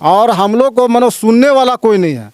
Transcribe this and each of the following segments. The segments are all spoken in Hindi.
और हम लोग को मतलब सुनने वाला कोई नहीं है।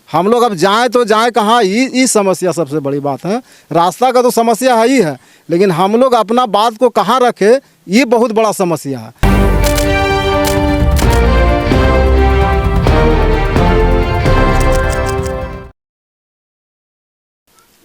हम लोग अब जाएं तो जाएं कहाँ, ये समस्या सबसे बड़ी बात है। रास्ता का तो समस्या है ही है, लेकिन हम लोग अपना बात को कहाँ रखें, ये बहुत बड़ा समस्या है।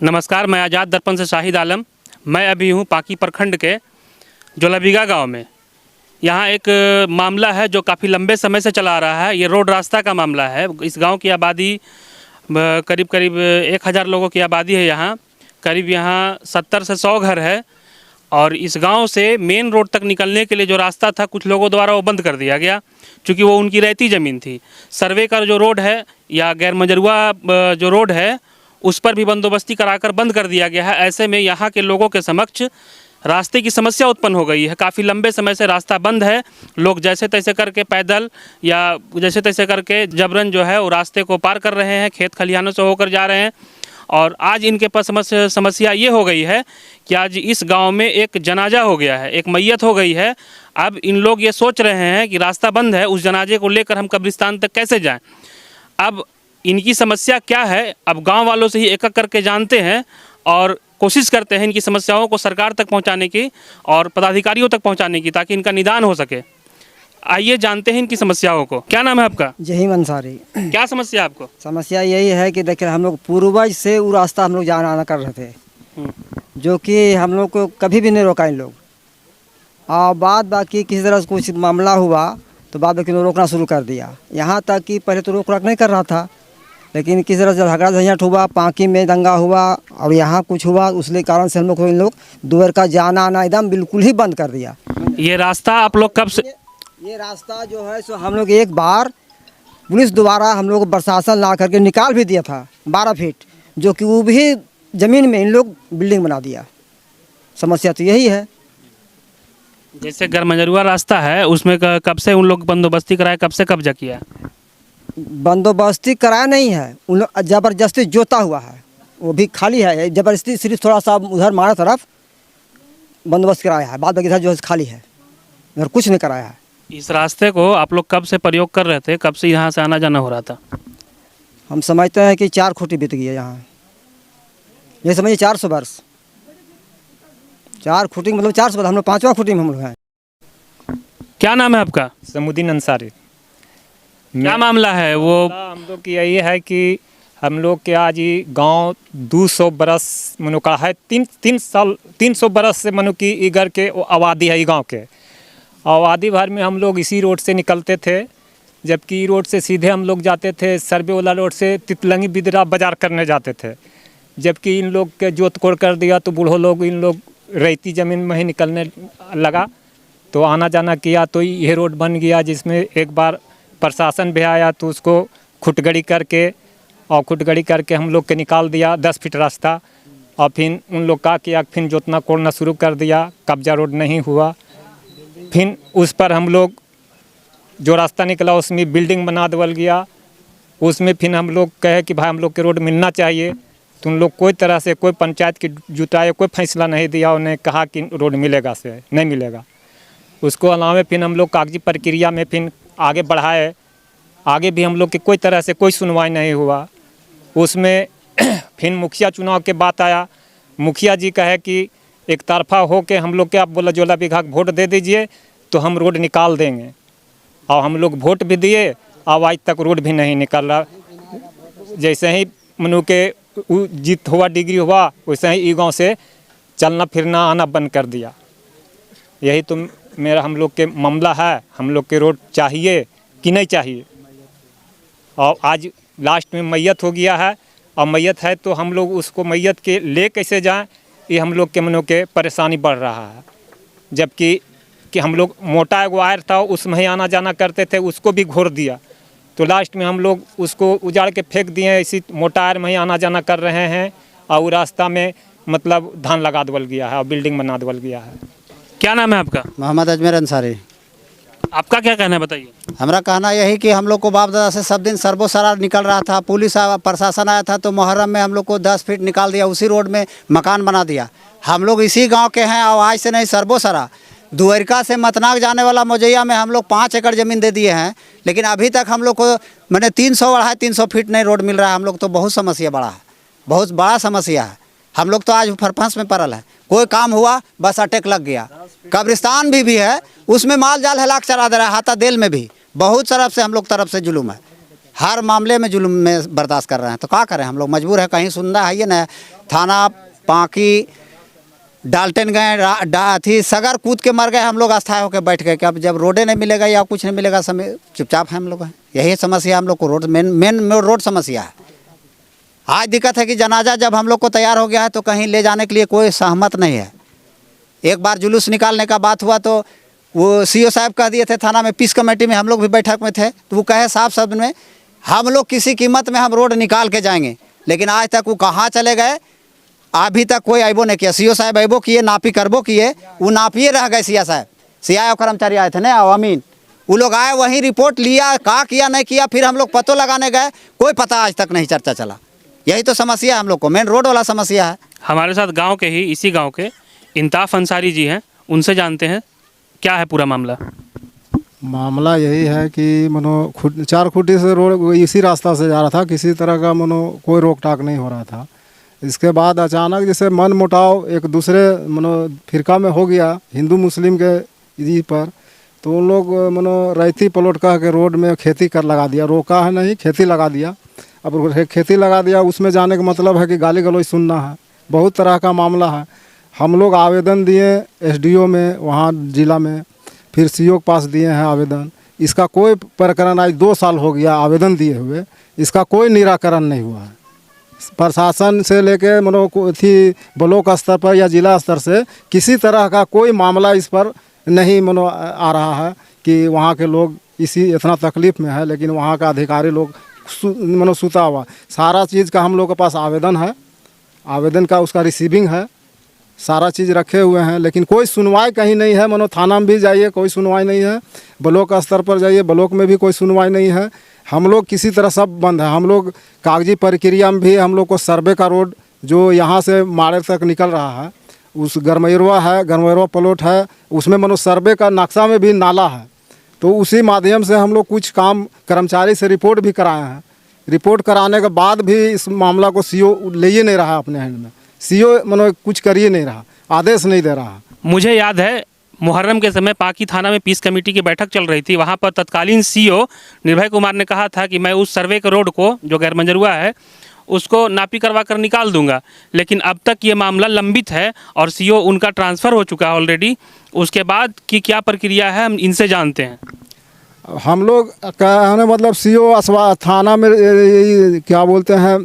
नमस्कार, मैं आज़ाद दर्पण से शाहिद आलम। मैं अभी हूँ पाकी प्रखंड के जोलाबीघा गांव में। यहाँ एक मामला है जो काफ़ी लंबे समय से चला आ रहा है। ये रोड रास्ता का मामला है। इस गांव की आबादी करीब 1000 लोगों की आबादी है। यहाँ करीब 70 से 100 घर है। और इस गांव से मेन रोड तक निकलने के लिए जो रास्ता था, कुछ लोगों द्वारा वो बंद कर दिया गया, क्योंकि वो उनकी रहती ज़मीन थी। सर्वे का जो रोड है या गैर मजरूआ जो रोड है, उस पर भी बंदोबस्ती कराकर बंद कर दिया गया है। ऐसे में यहाँ के लोगों के समक्ष रास्ते की समस्या उत्पन्न हो गई है। काफ़ी लंबे समय से रास्ता बंद है। लोग जैसे तैसे करके पैदल या जैसे तैसे करके जबरन जो है वो रास्ते को पार कर रहे हैं, खेत खलिहानों से होकर जा रहे हैं। और आज इनके पास समस्या ये हो गई है कि आज इस गांव में एक जनाजा हो गया है, एक मैयत हो गई है। अब इन लोग ये सोच रहे हैं कि रास्ता बंद है, उस जनाजे को लेकर हम कब्रिस्तान तक कैसे जाएं। अब इनकी समस्या क्या है, अब गांव वालों से ही एक एक करके जानते हैं और कोशिश करते हैं इनकी समस्याओं को सरकार तक पहुंचाने की और पदाधिकारियों तक पहुंचाने की, ताकि इनका निदान हो सके। आइए जानते हैं इनकी समस्याओं को। क्या नाम है आपका? जहीम अंसारी। क्या समस्या है आपको? समस्या यही है कि देखिए, हम लोग पूर्वज से वो रास्ता हम लोग जाना आना कर रहे थे, जो कि हम लोग को कभी भी नहीं रोका इन लोग। और बाद बाकी किसी तरह से कुछ मामला हुआ तो बाद बाकी रोकना शुरू कर दिया। यहाँ तक कि पहले तो रोक नहीं कर रहा था, लेकिन किसी तरह से झगड़ा झंझट हुआ, पाकी में दंगा हुआ और यहाँ कुछ हुआ, उसके कारण से हम लोग को इन लोग दोपहर का जाना आना एकदम बिल्कुल ही बंद कर दिया। ये रास्ता आप लोग कब से? ये रास्ता जो है सो हम लोग एक बार पुलिस द्वारा हम लोग प्रशासन ला करके निकाल भी दिया था 12 फीट, जो कि वो भी ज़मीन में इन लोग बिल्डिंग बना दिया। समस्या तो यही है। जैसे गैरमजरूआ रास्ता है, उसमें कब से उन लोग बंदोबस्ती कराए, कब से कब्जा किया? बंदोबस्ती कराया नहीं है, उन लोग ज़बरदस्ती जोता हुआ है, वो भी खाली है। ज़बरदस्ती सिर्फ थोड़ा सा उधर मारा तरफ बंदोबस्त कराया है, बाद बाकी इधर जो है खाली है, इधर कुछ नहीं कराया है। इस रास्ते को आप लोग कब से प्रयोग कर रहे थे, कब से यहाँ से आना जाना हो रहा था? हम समझते हैं कि 4 खूंटी बीत गई है यहाँ। ये समझिए 400 वर्ष। 4 खूंटी मतलब 400 वर्ष, हम लोग 5वां खूंटी में हम लोग हैं। क्या नाम है आपका? समुद्दीन अंसारी। क्या मामला है वो? हम लोग की यही है कि हम लोग के आज ही गांव 200 बरस मनु का है, 300 बरस से मनु की इधर के आबादी है। गांव के आबादी भर में हम लोग इसी रोड से निकलते थे, जबकि रोड से सीधे हम लोग जाते थे सर्वे वाला रोड से तितलंगी बिदरा बाजार करने जाते थे। जबकि इन लोग के जोत कोड़ कर दिया तो बूढ़ों लोग इन लोग रेती ज़मीन में ही निकलने लगा, तो आना जाना किया तो ये रोड बन गया। जिसमें एक बार प्रशासन भी आया तो उसको खुटगड़ी करके हम लोग के निकाल दिया 10 फीट रास्ता। और फिर उन लोग का किया, फिर जोतना कोड़ना शुरू कर दिया, कब्जा रोड नहीं हुआ। फिर उस पर हम लोग जो रास्ता निकला उसमें बिल्डिंग बना देवल गया। उसमें फिर हम लोग कहे कि भाई हम लोग के रोड मिलना चाहिए, तो उन लोग कोई तरह से कोई पंचायत की जुटाए कोई फैसला नहीं दिया। उन्हें कहा कि रोड मिलेगा से नहीं मिलेगा। उसको अलावा फिर हम लोग कागजी प्रक्रिया में फिर आगे बढ़ाए, आगे भी हम लोग की कोई तरह से कोई सुनवाई नहीं हुआ। उसमें फिर मुखिया चुनाव के बात आया, मुखिया जी कहे कि एक तरफा हो के हम लोग के आप बोला जोलाबीघा वोट दे दीजिए तो हम रोड निकाल देंगे। और हम लोग वोट भी दिए, अब आज तक रोड भी नहीं निकल रहा। जैसे ही मनु के जीत हुआ, डिग्री हुआ, वैसे ही ई गाँव से चलना फिरना आना बंद कर दिया। यही तो मेरा हम लोग के मामला है। हम लोग के रोड चाहिए कि नहीं चाहिए। और आज लास्ट में मैयत हो गया है, और मैयत है तो हम लोग उसको मैयत के ले कैसे जाएं, ये हम लोग के मनो के परेशानी बढ़ रहा है। जबकि कि हम लोग मोटा एक वायर था उसमें ही आना जाना करते थे, उसको भी घोर दिया। तो लास्ट में हम लोग उसको उजाड़ के फेंक दिए, इसी मोटा वायर में ही आना जाना कर रहे हैं। और रास्ता में मतलब धान लगा देवल गया है और बिल्डिंग बना देवल गया है। क्या नाम है आपका? मोहम्मद अजमेर अंसारी। आपका क्या कहना है, बताइए। हमारा कहना यही कि हम लोग को बाप दादा से सब दिन सरबो सरार निकल रहा था। पुलिस प्रशासन आया था तो मुहर्रम में हम लोग को 10 फीट निकाल दिया, उसी रोड में मकान बना दिया। हम लोग इसी गांव के हैं और आज से नहीं सरबो सरा द्वारिका से मतनाग जाने वाला मौजैया में हम लोग 5 एकड़ ज़मीन दे दिए हैं, लेकिन अभी तक हम लोग को मैंने 300 फीट नहीं रोड मिल रहा है। हम लोग तो बहुत समस्या बड़ा है, बहुत बड़ा समस्या है। हम लोग तो आज फरफांस में पड़ल है, कोई काम हुआ बस अटैक लग गया। कब्रिस्तान भी है, उसमें माल जाल हलाक चला दे रहा है। हाथा देल में भी बहुत तरफ से हम लोग तरफ से जुलूम है, हर मामले में जुलूम में बर्दाश्त कर रहे हैं। तो क्या करें, हम लोग मजबूर है। कहीं सुनना है ये ना, थाना पाकी डाल्टन गए, अथी सगर कूद के मर गए, हम लोग अस्थायी होकर बैठ गए कि अब जब रोडे नहीं मिलेगा या कुछ नहीं मिलेगा, समय चुपचाप है हम लोग हैं। यही समस्या हम लोग को, रोड मेन रोड समस्या है। आज दिक्कत है कि जनाजा जब हम लोग को तैयार हो गया है तो कहीं ले जाने के लिए कोई सहमत नहीं है। एक बार जुलूस निकालने का बात हुआ तो वो सीओ साहब कह दिए थे थाना में, पीस कमेटी में हम लोग भी बैठक में थे, तो वो कहे साफ शब्द में हम लोग किसी कीमत में हम रोड निकाल के जाएंगे। लेकिन आज तक वो कहाँ चले गए, अभी तक कोई अबो नहीं किया। सीओ साहब अबो किए, नापी करबो किए, वो नापिए रह गए। सिया साहब, सिया कर्मचारी आए थे ना, अमीन, वो लोग आए, वहीं रिपोर्ट लिया, कहा किया नहीं किया, फिर हम लोग पतो लगाने गए, कोई पता आज तक नहीं चर्चा चला। यही तो समस्या है हम लोग को, मेन रोड वाला समस्या है। हमारे साथ गांव के ही, इसी गांव के इंताफ अंसारी जी हैं, उनसे जानते हैं क्या है पूरा मामला। मामला यही है कि मनो 4 खूंटी से रोड इसी रास्ता से जा रहा था, किसी तरह का मनो कोई रोक टाक नहीं हो रहा था। इसके बाद अचानक जैसे मन मुटाव एक दूसरे मनो फिरका में हो गया, हिंदू मुस्लिम के जी पर, तो उन लोग मनो रैती पलट कह के रोड में खेती कर लगा दिया, रोका है नहीं, खेती लगा दिया। अब खेती लगा दिया, उसमें जाने का मतलब है कि गाली गलौज सुनना है, बहुत तरह का मामला है। हम लोग आवेदन दिए एसडीओ में, वहाँ जिला में, फिर सीओ के पास दिए हैं आवेदन। इसका कोई प्रकरण, आज 2 साल हो गया आवेदन दिए हुए, इसका कोई निराकरण नहीं हुआ है। प्रशासन से लेके मनो थी ब्लॉक स्तर पर या जिला स्तर से किसी तरह का कोई मामला इस पर नहीं मनो आ रहा है कि वहाँ के लोग इसी इतना तकलीफ़ में है, लेकिन वहाँ का अधिकारी लोग मनो सुता हुआ। सारा चीज़ का हम लोग के पास आवेदन है, आवेदन का उसका रिसीविंग है, सारा चीज़ रखे हुए हैं, लेकिन कोई सुनवाई कहीं नहीं है। मनो थाना में भी जाइए कोई सुनवाई नहीं है, ब्लॉक स्तर पर जाइए ब्लॉक में भी कोई सुनवाई नहीं है। हम लोग किसी तरह सब बंद है। हम लोग कागजी प्रक्रिया में भी हम लोग को सर्वे का रोड जो यहाँ से माड़े तक निकल रहा है, उस गरमैरवा है, गरमैरवा प्लॉट है, उसमें मनो सर्वे का नक्शा में भी नाला है, तो उसी माध्यम से हम लोग कुछ काम कर्मचारी से रिपोर्ट भी कराए हैं। रिपोर्ट कराने के बाद भी इस मामला को सीओ ले ही नहीं रहा अपने हैंड में, सीओ मनो कुछ कर ही नहीं रहा, आदेश नहीं दे रहा। मुझे याद है मुहर्रम के समय पाकी थाना में पीस कमेटी की बैठक चल रही थी। वहाँ पर तत्कालीन सीओ निर्भय कुमार ने कहा था कि मैं उस सर्वे के रोड को जो गैरमंजरुआ है उसको नापी करवा कर निकाल दूंगा, लेकिन अब तक ये मामला लंबित है और सीओ उनका ट्रांसफ़र हो चुका है ऑलरेडी। उसके बाद की क्या प्रक्रिया है हम इनसे जानते हैं। हम लोग कहने मतलब सीओ थाना में क्या बोलते हैं,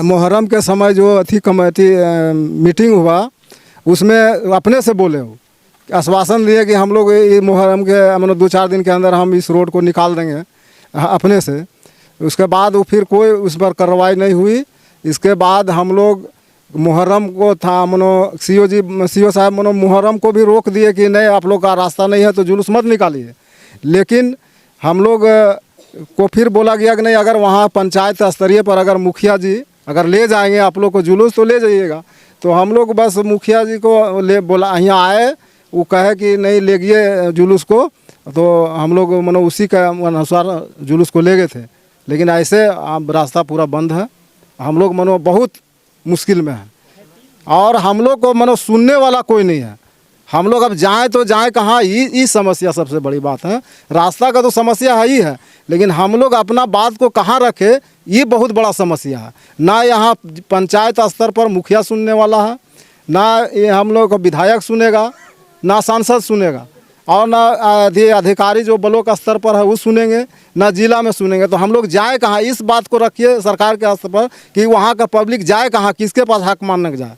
मुहर्रम के समय जो अथी कमेटी मीटिंग हुआ उसमें अपने से बोले हो, आश्वासन दिए कि हम लोग ये मुहर्रम के मतलब 2-4 दिन के अंदर हम इस रोड को निकाल देंगे अपने से। उसके बाद वो फिर कोई उस पर कार्रवाई नहीं हुई। इसके बाद हम लोग मुहर्रम को था मनो सीओ साहब मनो मुहर्रम को भी रोक दिए कि नहीं आप लोग का रास्ता नहीं है तो जुलूस मत निकालिए। लेकिन हम लोग को फिर बोला गया कि नहीं, अगर वहाँ पंचायत स्तरीय पर अगर मुखिया जी अगर ले जाएंगे आप लोग को जुलूस तो ले जाइएगा। तो हम लोग बस मुखिया जी को ले बोला, यहाँ आए, वो कहे कि नहीं ले गए जुलूस को, तो हम लोग मनो उसी के अनुसार जुलूस को ले गए थे। लेकिन ऐसे अब रास्ता पूरा बंद है, हम लोग मनो बहुत मुश्किल में है और हम लोग को मनो सुनने वाला कोई नहीं है। हम लोग अब जाएं तो जाएं कहाँ, ये समस्या सबसे बड़ी बात है। रास्ता का तो समस्या है ही है, लेकिन हम लोग अपना बात को कहाँ रखे, ये बहुत बड़ा समस्या है। ना यहाँ पंचायत स्तर पर मुखिया सुनने वाला है, ना ये हम लोग का विधायक सुनेगा, ना सांसद सुनेगा, और ना अधिकारी जो ब्लॉक स्तर पर है वो सुनेंगे, ना जिला में सुनेंगे। तो हम लोग जाए कहाँ, इस बात को रखिए सरकार के स्तर पर कि वहाँ का पब्लिक जाए कहाँ, किसके पास हक मानने के जाए।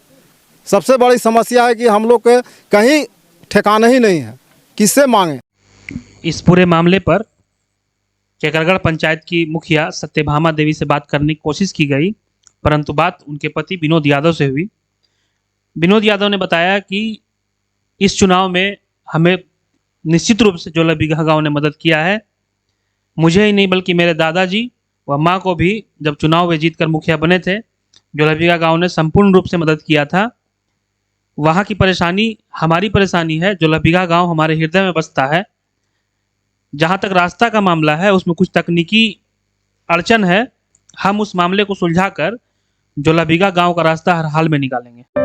सबसे बड़ी समस्या है कि हम लोग के कहीं ठिकाना ही नहीं है, किससे मांगे। इस पूरे मामले पर केकरगढ़ पंचायत की मुखिया सत्यभामा देवी से बात करने की कोशिश की गई, परंतु बात उनके पति विनोद यादव से हुई। विनोद यादव ने बताया कि इस चुनाव में हमें निश्चित रूप से जोलाबीघा गांव ने मदद किया है। मुझे ही नहीं बल्कि मेरे दादाजी व माँ को भी जब चुनाव में जीतकर मुखिया बने थे, जोलाबीघा गांव ने संपूर्ण रूप से मदद किया था। वहाँ की परेशानी हमारी परेशानी है। जोलाबीघा गांव हमारे हृदय में बसता है। जहाँ तक रास्ता का मामला है उसमें कुछ तकनीकी अड़चन है। हम उस मामले को सुलझाकर जोलाबीघा गांव का रास्ता हर हाल में निकालेंगे।